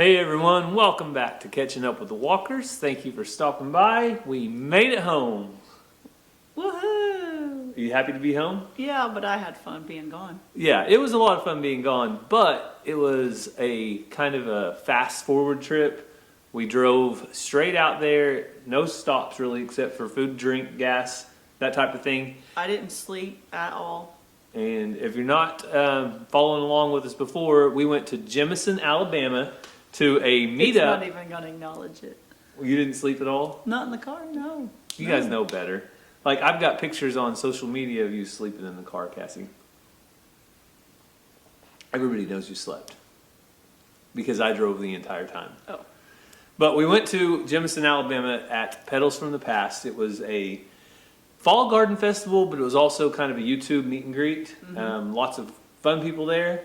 Hey everyone, welcome back to Catching Up with the Walkers. Thank you for stopping by. We made it home. Woohoo! Are you happy to be home? Yeah, but I had fun being gone. Yeah, it was a lot of fun being gone, but it was a kind of a fast forward trip. We drove straight out there, no stops really except for food, drink, gas, that type of thing. I didn't sleep at all. And if you're not following along with us before, we went to Jemison, Alabama to a meetup. It's not even going to acknowledge it. You didn't sleep at all? Not in the car, no. You guys know better. Like, I've got pictures on social media of you sleeping in the car, Cassie. Everybody knows you slept. Because I drove the entire time. Oh. But we went to Jemison, Alabama at Petals from the Past. It was a fall garden festival, but it was also kind of a YouTube meet and greet. Lots of fun people there.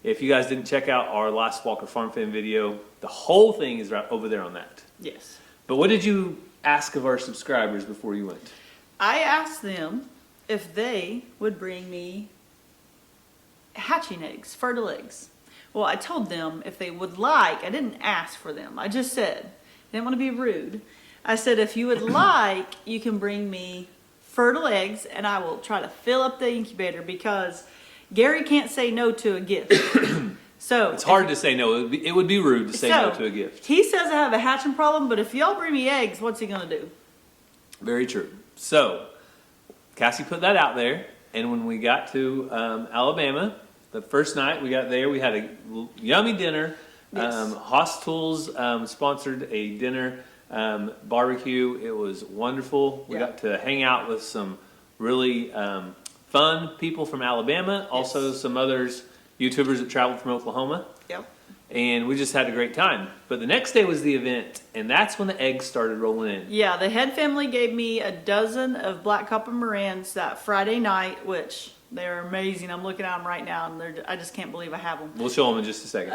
If you guys didn't check out our last WalkerFarmFam video, the whole thing is right over there on that. Yes. But what did you ask of our subscribers before you went? I asked them if they would bring me hatching eggs, fertile eggs. Well, I told them if they would like, I didn't ask for them. I just said, I didn't want to be rude. I said, if you would like, you can bring me fertile eggs and I will try to fill up the incubator because Gary can't say no to a gift. So it's hard to say no. It would be rude to say no to a gift. He says I have a hatching problem, but if y'all bring me eggs, what's he going to do? Very true. So Cassie put that out there, and when we got to Alabama, the first night we got there, we had a yummy dinner. Yes. Haas Tools sponsored a dinner barbecue. It was wonderful. We got to hang out with some really fun people from Alabama, also some others, YouTubers that traveled from Oklahoma. Yep. And we just had a great time. But the next day was the event, and that's when the eggs started rolling in. Yeah, the Head family gave me a dozen of Black Copper Morans that Friday night, which they're amazing. I'm looking at them right now, and I just can't believe I have them. We'll show them in just a second.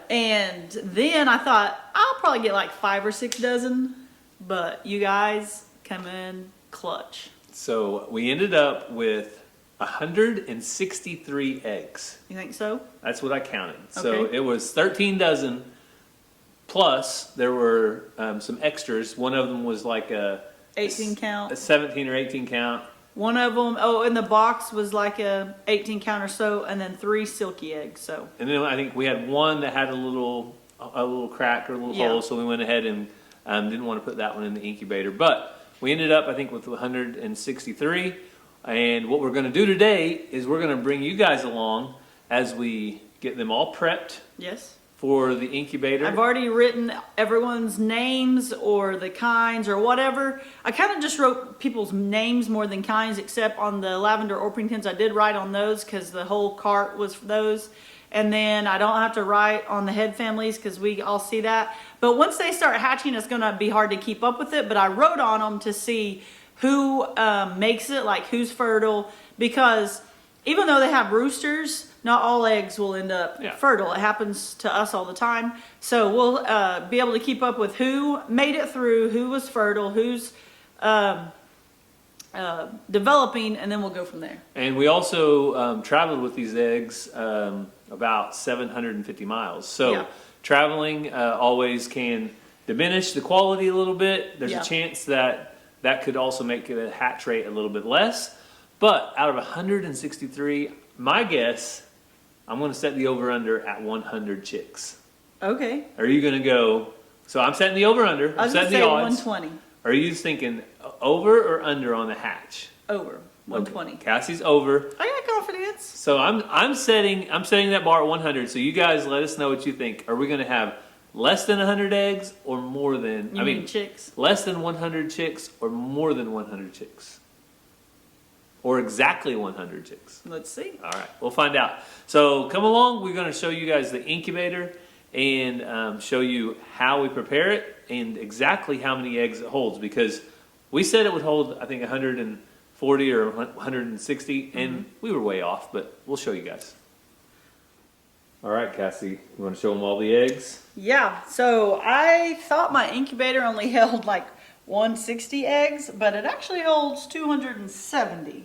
And then I thought, I'll probably get like 5 or 6 dozen, but you guys come in clutch. So we ended up with 163 eggs. You think so? That's what I counted. Okay. So it was 13 dozen, plus there were some extras. One of them was like a 18 count. A 17 or 18 count. One of them, in the box was like a 18 count or so, and then 3 silky eggs. So. And then I think we had one that had a little crack or a little hole, so we went ahead and didn't want to put that one in the incubator. But we ended up, I think, with 163. And what we're going to do today is we're going to bring you guys along as we get them all prepped. Yes. For the incubator. I've already written everyone's names or the kinds or whatever. I kind of just wrote people's names more than kinds, except on the lavender Orpingtons. I did write on those because the whole cart was for those. And then I don't have to write on the Head families because we all see that. But once they start hatching, it's going to be hard to keep up with it. But I wrote on them to see who makes it, like who's fertile, because even though they have roosters, not all eggs will end up fertile. It happens to us all the time. So we'll be able to keep up with who made it through, who was fertile, who's developing, and then we'll go from there. And we also traveled with these eggs about 750 miles. So traveling always can diminish the quality a little bit. There's a chance that could also make the hatch rate a little bit less. But out of 163, my guess, I'm going to set the over-under at 100 chicks. Okay. Are you going to go, so I'm setting the over-under, I'm setting the odds. 120. Are you thinking over or under on the hatch? Over. 120. Okay. Cassie's over. I got confidence. So I'm setting that bar at 100. So you guys let us know what you think. Are we going to have less than 100 eggs or more than, You mean chicks? Less than 100 chicks or more than 100 chicks? Or exactly 100 chicks? Let's see. All right, we'll find out. So come along. We're going to show you guys the incubator and show you how we prepare it and exactly how many eggs it holds, because we said it would hold, I think, 140 or 160, and we were way off, but we'll show you guys. All right, Cassie, you want to show them all the eggs? Yeah, so I thought my incubator only held like 160 eggs, but it actually holds 270.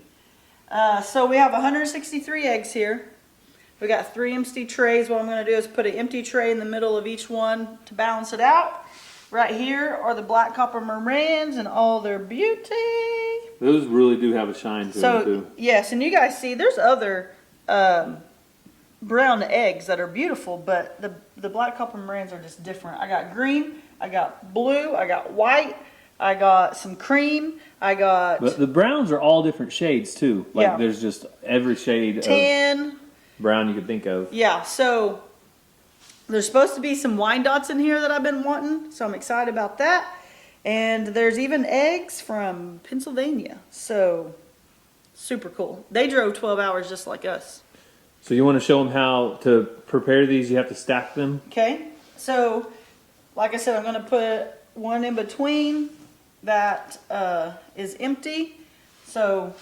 So we have 163 eggs here. We got 3 empty trays. What I'm going to do is put an empty tray in the middle of each one to balance it out. Right here are the black copper Marans and all their beauty. Those really do have a shine to them too. Yes, and you guys see there's other brown eggs that are beautiful, but the black copper Marans are just different. I got green, I got blue, I got white, I got some cream, I got... But the browns are all different shades too. Like Yeah. there's just every shade tan. of brown you could think of. Yeah, so there's supposed to be some wine dots in here that I've been wanting, so I'm excited about that. And there's even eggs from Pennsylvania, so super cool. They drove 12 hours just like us. So you want to show them how to prepare these? You have to stack them. Okay, so like I said, I'm going to put one in between that is empty. So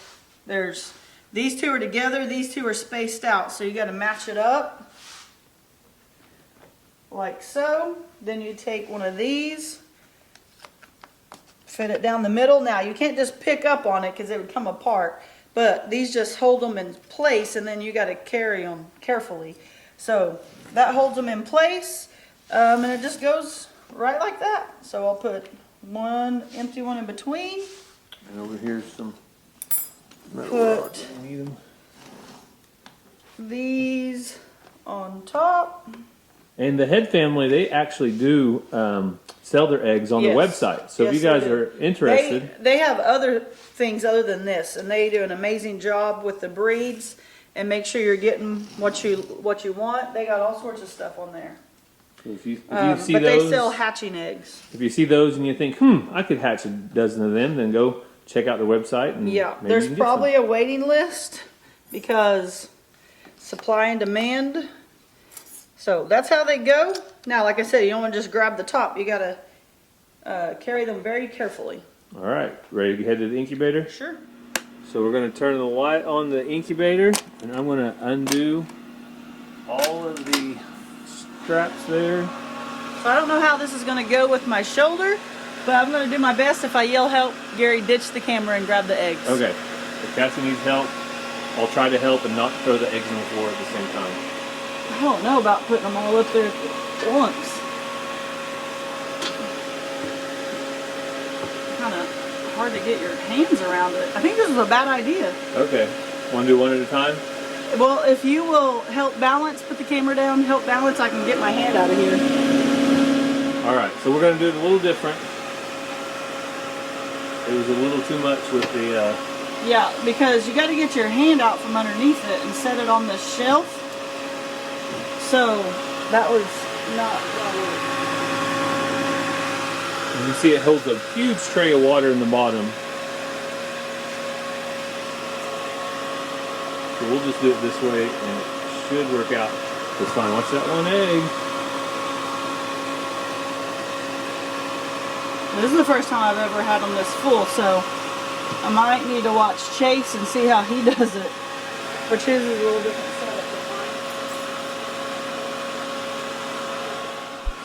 there's these 2 are together, these 2 are spaced out, so you got to match it up like so. Then you take one of these, fit it down the middle. Now you can't just pick up on it because it would come apart, but these just hold them in place, and then you got to carry them carefully. So that holds them in place, and it just goes right like that. So I'll put one empty one in between. And over here's some. Put these on top. And the Head family, they actually do sell their eggs on their Yes. website. So if Yes, you guys they do. are interested, They have other things other than this, and they do an amazing job with the breeds and make sure you're getting what you want. They got all sorts of stuff on there. if you see But those, they sell hatching eggs. if you see those and you think, I could hatch a dozen of them, then go check out their website. And Yeah, maybe there's you can get probably a waiting list because supply and demand. So that's how they go. Now, like I said, you don't want to just grab the top. You got to carry them very carefully. some. All right, ready to head to the incubator? Sure. So we're going to turn the light on the incubator, and I'm going to undo all of the straps there. So I don't know how this is going to go with my shoulder, but I'm going to do my best. If I yell help, Gary ditch the camera and grab the eggs. Okay, if Cassie needs help, I'll try to help and not throw the eggs on the floor at the same time. I don't know about putting them all up there at once. Kind of hard to get your hands around it. I think this is a bad idea. Okay, want to do one at a time? Well, if you will help balance, put the camera down, help balance, I can get my hand out of here. All right, so we're going to do it a little different. It was a little too much with the... Yeah, because you got to get your hand out from underneath it and set it on the shelf. So that was not right. You can see it holds a huge tray of water in the bottom. So we'll just do it this way and it should work out just fine. Watch that one egg. This is the first time I've ever had them this full, so I might need to watch Chase and see how he does it. Which his is a little different setup than mine.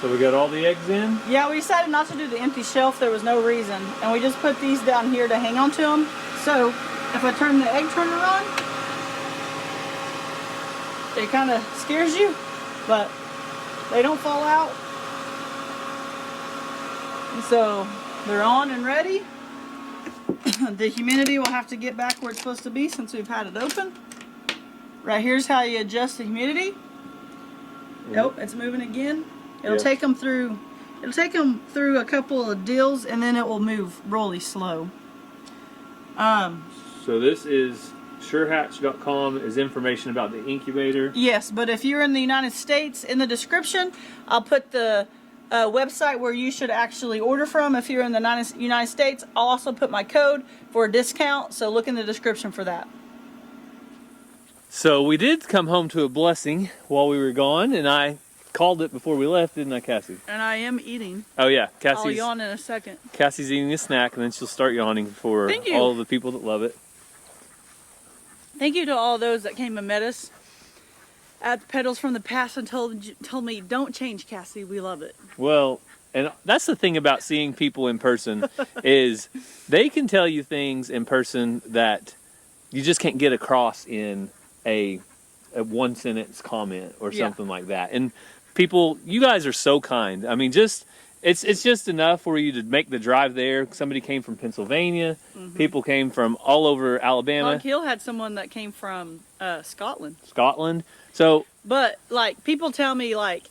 So we got all the eggs in. Yeah, we decided not to do the empty shelf. There was no reason. And we just put these down here to hang on to them. So if I turn the egg turner on, it kind of scares you, but they don't fall out. And so they're on and ready. The humidity will have to get back where it's supposed to be since we've had it open. Right here's how you adjust the humidity. Nope, it's moving again. It'll take them through. It'll take them through a couple of deals, and then it will move really slow. So this is Surehatch.com is information about the incubator. Yes, but if you're in the United States, in the description, I'll put the website where you should actually order from. If you're in the United States, I'll also put my code for a discount. So look in the description for that. So we did come home to a blessing while we were gone, and I called it before we left, didn't I, Cassie? And I am eating. Oh yeah, I'll yawn in a second. Cassie's eating a snack, and then she'll start yawning for Thank you. all of the people that love it. Thank you to all those that came and met us at the Pedals from the Past and told me, don't change, Cassie, we love it. Well, and that's the thing about seeing people in person is they can tell you things in person that you just can't get across in a a one sentence comment or Yeah. something like that. And people, you guys are so kind. I mean, just it's just enough for you to make the drive there. Somebody came from Pennsylvania. People came from all over Alabama, Hog Hill had someone that came from Scotland. Scotland. So But like people tell me like,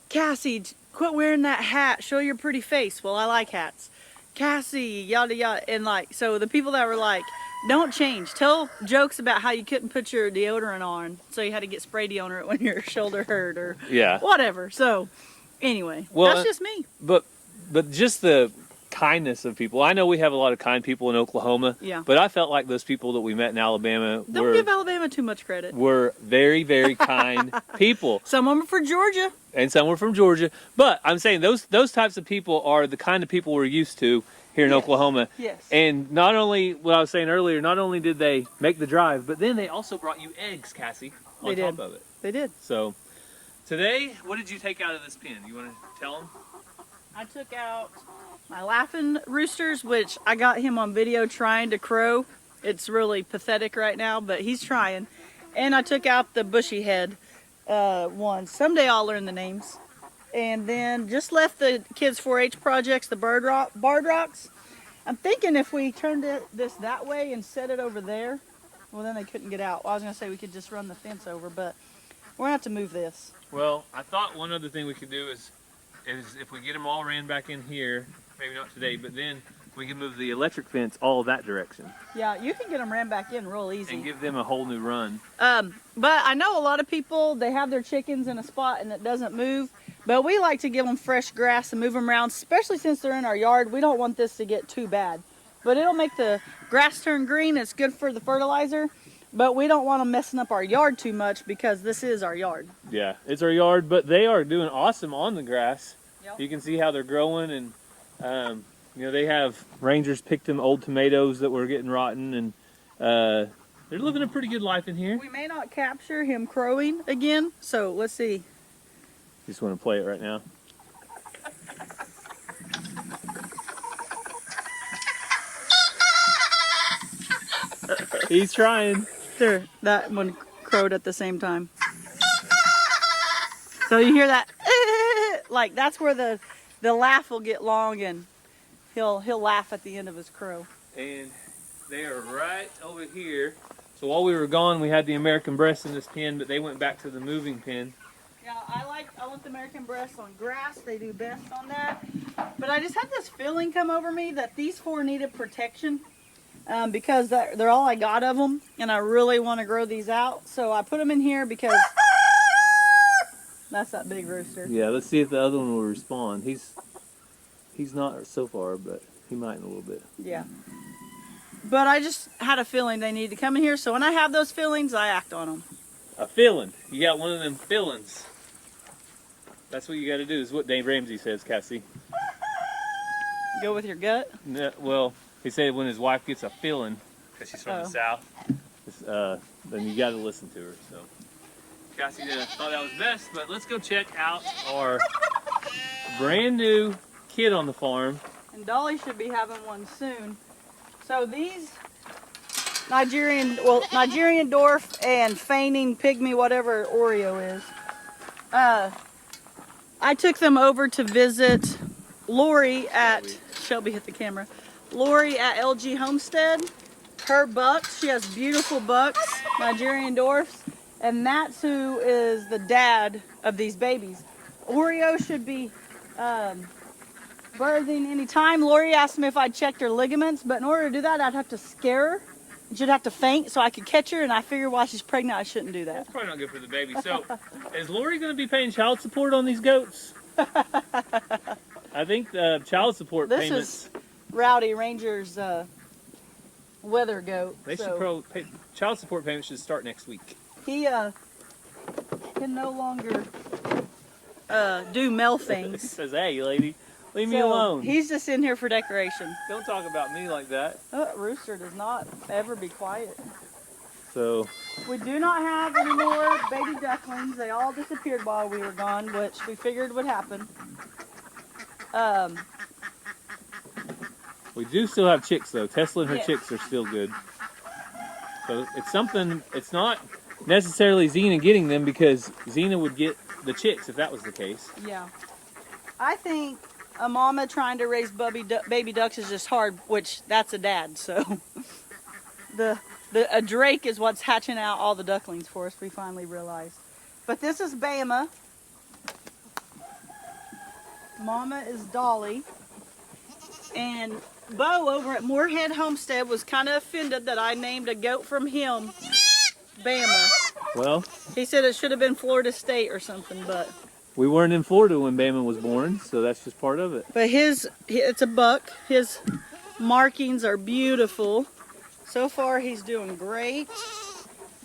Cassie, quit wearing that hat. Show your pretty face. Well, I like hats. Cassie, yada yada, and like so the people that were like, don't change. Tell jokes about how you couldn't put your deodorant on, so you had to get spray deodorant when your shoulder hurt or yeah. whatever. So anyway, Well, that's just me. But just the kindness of people. I know we have a lot of kind people in Oklahoma. Yeah. But I felt like those people that we met in Alabama Don't give Alabama too much credit. were very, very kind people. Some of them are for Georgia. And some were from Georgia. But I'm saying those types of people are the kind of people we're used to here in Oklahoma. Yes. And not only, what I was saying earlier, not only did they make the drive, but then they also brought you eggs, Cassie, on top of it. They did. So today, what did you take out of this pen? You want to tell them? I took out my laughing roosters, which I got him on video trying to crow. It's really pathetic right now, but he's trying. And I took out the bushy head ones. Someday I'll learn the names. And then just left the kids' 4-H projects, the barred rocks. I'm thinking if we turned this that way and set it over there, well, then they couldn't get out. Well, I was going to say we could just run the fence over, but we're going to have to move this. Well, I thought one other thing we could do is if we get them all ran back in here, maybe not today, but then we can move the electric fence all that direction Yeah, you can get them ran back in real easy. and give them a whole new run. But I know a lot of people, they have their chickens in a spot and it doesn't move. But we like to give them fresh grass and move them around, especially since they're in our yard. We don't want this to get too bad. But it'll make the grass turn green. It's good for the fertilizer. But we don't want them messing up our yard too much because this is our yard. Yeah, it's our yard, but they are doing awesome on the grass. Yep. You can see how they're growing, and you know, they have rangers picked them old tomatoes that were getting rotten, and they're living a pretty good life in here. We may not capture him crowing again, so let's see. Just want to play it right now. He's trying. There, that one crowed at the same time. So you hear that? Like that's where the laugh will get long, and he'll laugh at the end of his crow. And they are right over here. So while we were gone, we had the American breast in this pen, but they went back to the moving pen. Yeah, I want the American breasts on grass. They do best on that. But I just had this feeling come over me that these four needed protection because they're all I got of them, and I really want to grow these out. So I put them in here because that's that big rooster. Yeah, let's see if the other one will respond. He's not so far, but he might in a little bit. Yeah. But I just had a feeling they need to come in here. So when I have those feelings, I act on them. A feeling. You got one of them feelings. That's what you got to do, is what Dave Ramsey says, Cassie. Go with your gut. No, well, he said when his wife gets a feeling, because she's from the South, then you got to listen to her. So Cassie thought that was best, but let's go check out our brand new kid on the farm. And Dolly should be having one soon. So these Nigerian dwarf and feigning pygmy, whatever Oreo is. I took them over to visit Lori at Shelby hit the camera. Lori at LG Homestead. Her bucks, she has beautiful bucks, Nigerian dwarfs, and that's who is the dad of these babies. Oreo should be birthing anytime. Lori asked me if I'd checked her ligaments, but in order to do that, I'd have to scare her. She'd have to faint so I could catch her, and I figured while she's pregnant, I shouldn't do that. That's probably not good for the baby. So, is Lori going to be paying child support on these goats? I think the child support payments. This is Rowdy Ranger's weather goat. They should probably child support payments should start next week. He can no longer do male He things. says, "Hey, lady, leave me alone. He's just in here for decoration. Don't talk about me like that." Rooster does not ever be quiet. So, We do not have any more baby ducklings. They all disappeared while we were gone, which we figured would happen. we do still have chicks though. Tesla and her Yes. chicks are still good. So it's something. It's not necessarily Xena getting them, because Xena would get the chicks if that was the case. Yeah. I think a mama trying to raise baby ducks is just hard, which that's a dad, so. A drake is what's hatching out all the ducklings for us, we finally realized. But this is Bama. Mama is Dolly. And Bo over at Moorhead Homestead was kind of offended that I named a goat from him Bama. Well, he said it should have been Florida State or something, but we weren't in Florida when Bama was born, so that's just part of it. But it's a buck. His markings are beautiful. So far, he's doing great.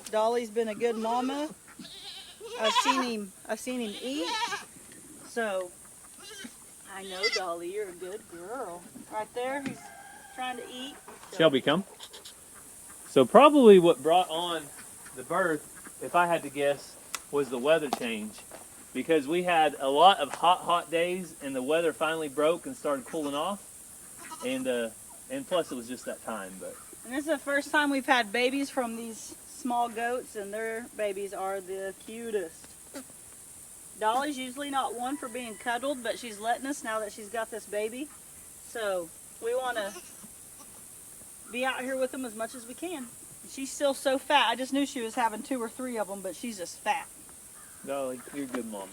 Dolly's been a good mama. I've seen him eat. So I know, Dolly, you're a good girl. Right there, he's trying to eat. So. Shelby, come. So probably what brought on the birth, if I had to guess, was the weather change. Because we had a lot of hot days, and the weather finally broke and started cooling off. And plus it was just that time. And this is the first time we've had babies from these small goats, and their babies are the cutest. Dolly's usually not one for being cuddled, but she's letting us now that she's got this baby. So we want to be out here with them as much as we can. She's still so fat. I just knew she was having 2 or 3 of them, but she's just fat. Dolly, you're a good mama.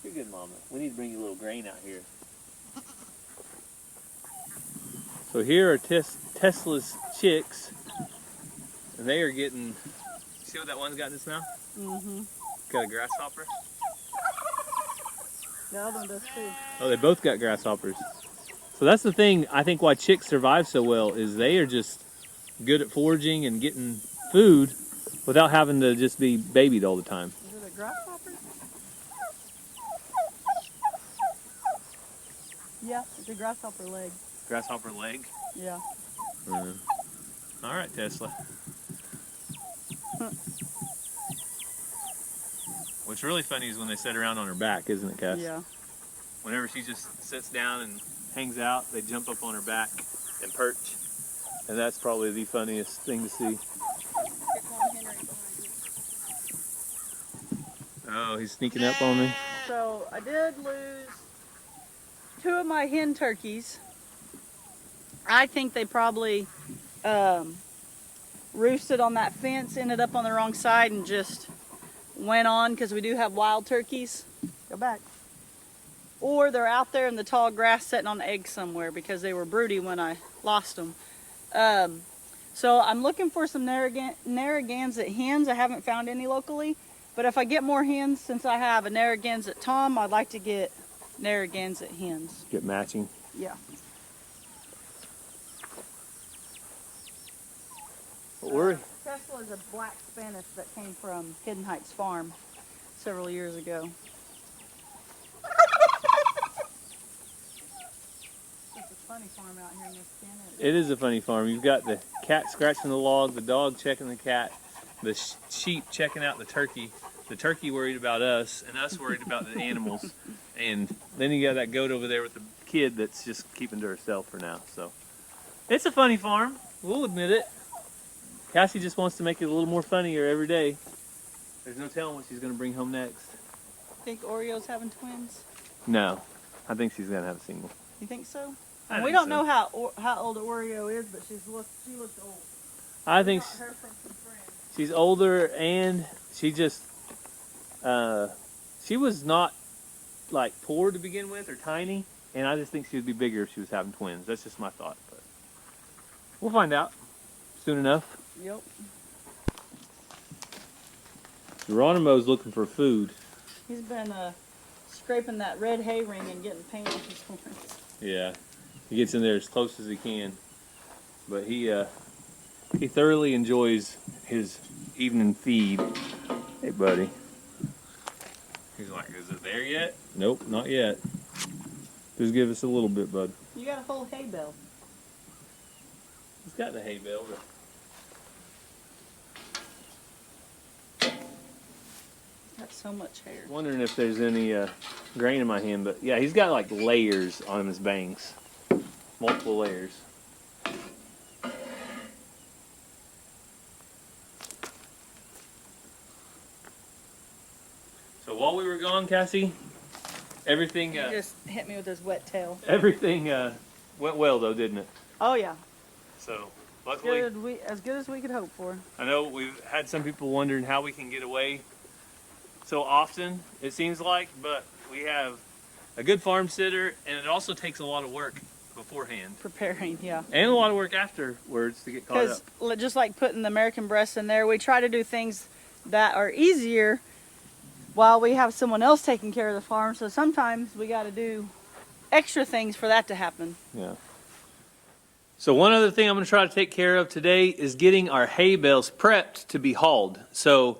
You're a good mama. We need to bring you a little grain out here. So here are Tesla's chicks, and they are getting, see what that one's got in its mouth? Mm-hmm. Got a grasshopper? The other one does too. Oh, they both got grasshoppers. So that's the thing, I think why chicks survive so well, is they are just good at foraging and getting food without having to just be babied all the time. Is it a grasshopper? Yeah, it's a grasshopper leg. Grasshopper leg? Yeah. All right, Tesla. What's really funny is when they sit around on her back, isn't it, Cass? Yeah. Whenever she just sits down and hangs out, they jump up on her back and perch. And that's probably the funniest thing to see. Oh, he's sneaking up on me. So I did lose 2 of my hen turkeys. I think they probably roosted on that fence, ended up on the wrong side, and just went on, because we do have wild turkeys. Go back. Or they're out there in the tall grass setting on eggs somewhere, because they were broody when I lost them. So I'm looking for some Narragansett hens. I haven't found any locally. But if I get more hens, since I have a Narragansett Tom, I'd like to get Narragansett hens. Get matching. Yeah. Tesla is a black Spanish that came from Hidden Heights Farm several years ago. It's a funny farm out here in this can. It is a funny farm. You've got the cat scratching the log, the dog checking the cat, the sheep checking out the turkey worried about us, and us worried about the animals. And then you got that goat over there with the kid that's just keeping to herself for now. So it's a funny farm. We'll admit it. Cassie just wants to make it a little more funnier every day. There's no telling what she's going to bring home next. Think Oreo's having twins? No, I think she's going to have a single. You think so? We don't know how old Oreo is, but she looks old. I think Her from some friends. she's older, and she just she was not like poor to begin with or tiny, and I just think she would be bigger if she was having twins. That's just my thought, but we'll find out soon enough. Yep. Geronimo's looking for food. He's been scraping that red hay ring and getting paint on his horns. Yeah, he gets in there as close as he can, but he thoroughly enjoys his evening feed. Hey, buddy. He's like, is it there yet? Nope, not yet. Just give us a little bit, bud. You got a whole hay bale. He's got the hay bale, but Got so much hair. wondering if there's any grain in my hand, but yeah, he's got like layers on his bangs. Multiple layers. while we were gone, Cassie, everything He just hit me with his wet tail. everything went well though, didn't it? Oh yeah. So luckily, As good as we could hope for. I know we've had some people wondering how we can get away so often, it seems like, but we have a good farm sitter, and it also takes a lot of work beforehand. Preparing, yeah. And a lot of work afterwards to get caught up. Because just like putting the American breast in there, we try to do things that are easier while we have someone else taking care of the farm. So sometimes we got to do extra things for that to happen. Yeah. So one other thing I'm going to try to take care of today is getting our hay bales prepped to be hauled. So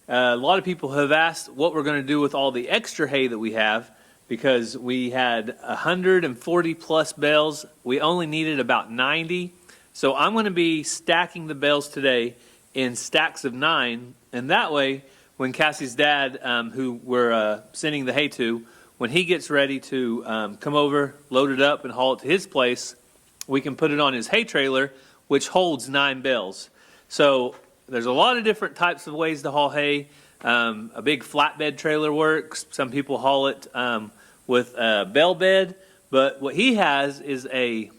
a lot of people have asked what we're going to do with all the extra hay that we have, because we had 140 plus bales. We only needed about 90. So I'm going to be stacking the bales today in stacks of 9. And that way, when Cassie's dad, who we're sending the hay to, when he gets ready to come over, load it up and haul it to his place, we can put it on his hay trailer, which holds 9 bales. So there's a lot of different types of ways to haul hay. A big flatbed trailer works. Some people haul it with a bale bed, but what he has is a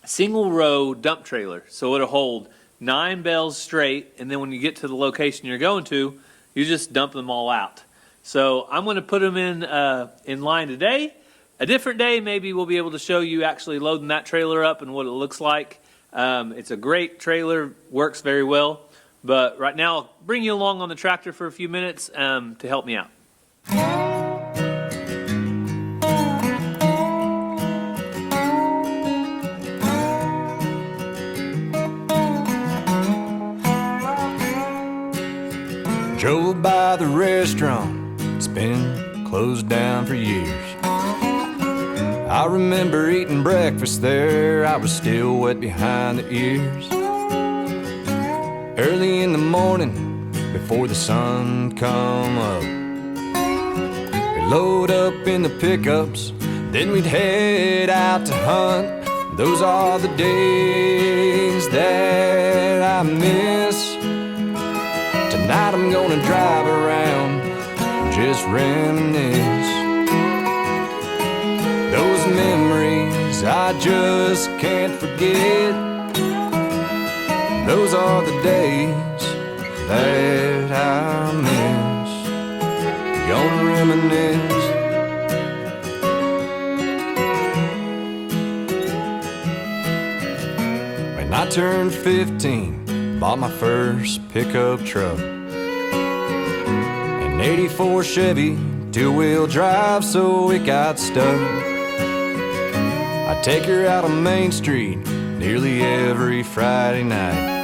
single row dump trailer. So it'll hold 9 bales straight, and then when you get to the location you're going to, you just dump them all out. So I'm going to put them in line today. A different day, maybe we'll be able to show you actually loading that trailer up and what it looks like. It's a great trailer, works very well. But right now, I'll bring you along on the tractor for a few minutes to help me out. Drove by the restaurant, it's been closed down for years. I remember eating breakfast there, I was still wet behind the ears. Early in the morning, before the sun come up, we'd load up in the pickups, then we'd head out to hunt. Those are the days that I miss. Tonight I'm gonna drive around and just reminisce. Those memories I just can't forget. Those are the days that I miss. Gonna reminisce. When I turned 15, bought my first pickup truck, an 84 Chevy, two-wheel drive, so it got stuck. I take her out on Main Street nearly every Friday night.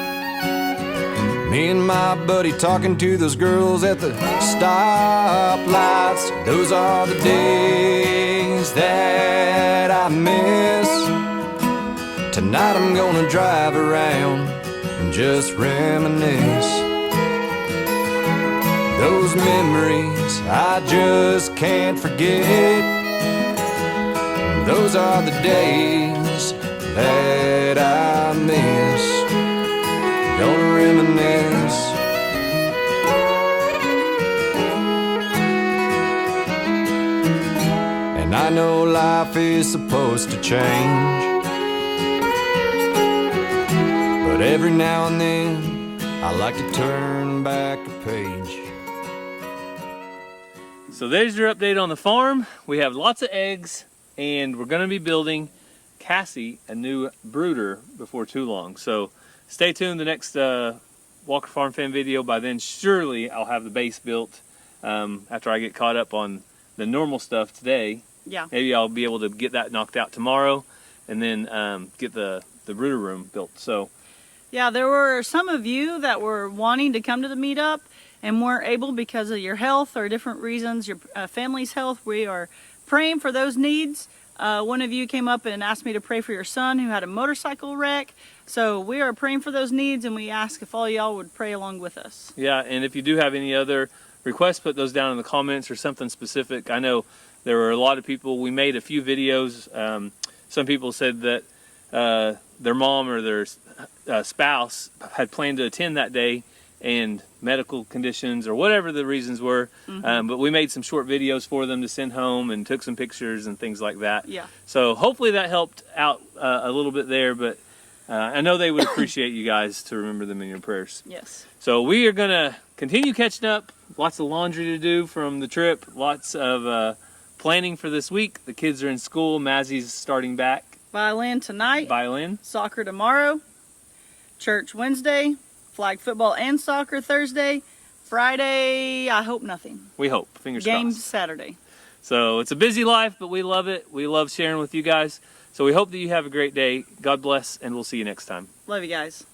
Me and my buddy talking to those girls at the stoplights. Those are the days that I miss. Tonight I'm gonna drive around and just reminisce. Those memories I just can't forget. Those are the days that I miss. Gonna reminisce. And I know life is supposed to change, but every now and then I like to turn back a page. So there's your update on the farm. We have lots of eggs, and we're going to be building Cassie a new brooder before too long. So stay tuned the next Walker Farm Fan video. By then, surely I'll have the base built after I get caught up on the normal stuff today. Yeah. Maybe I'll be able to get that knocked out tomorrow and then get the brooder room built. So Yeah, there were some of you that were wanting to come to the meetup and weren't able because of your health or different reasons, your family's health. We are praying for those needs. One of you came up and asked me to pray for your son who had a motorcycle wreck. So we are praying for those needs, and we ask if all y'all would pray along with us. yeah, and if you do have any other requests, put those down in the comments or something specific. I know there were a lot of people. We made a few videos. Some people said that their mom or their spouse had planned to attend that day, and medical conditions or whatever the reasons were. But we made some short videos for them to send home and took some pictures and things like that. Yeah. So hopefully that helped out a little bit there, but I know they would appreciate you guys to remember them in your prayers. Yes. So we are going to continue catching up. Lots of laundry to do from the trip. Lots of planning for this week. The kids are in school. Mazzie's starting back. Violin tonight. Violin. Soccer tomorrow. Church Wednesday. Flag football and soccer Thursday. Friday, I hope nothing. We hope. Fingers Games crossed. Saturday. So it's a busy life, but we love it. We love sharing with you guys. So we hope that you have a great day. God bless, and we'll see you next time. Love you guys.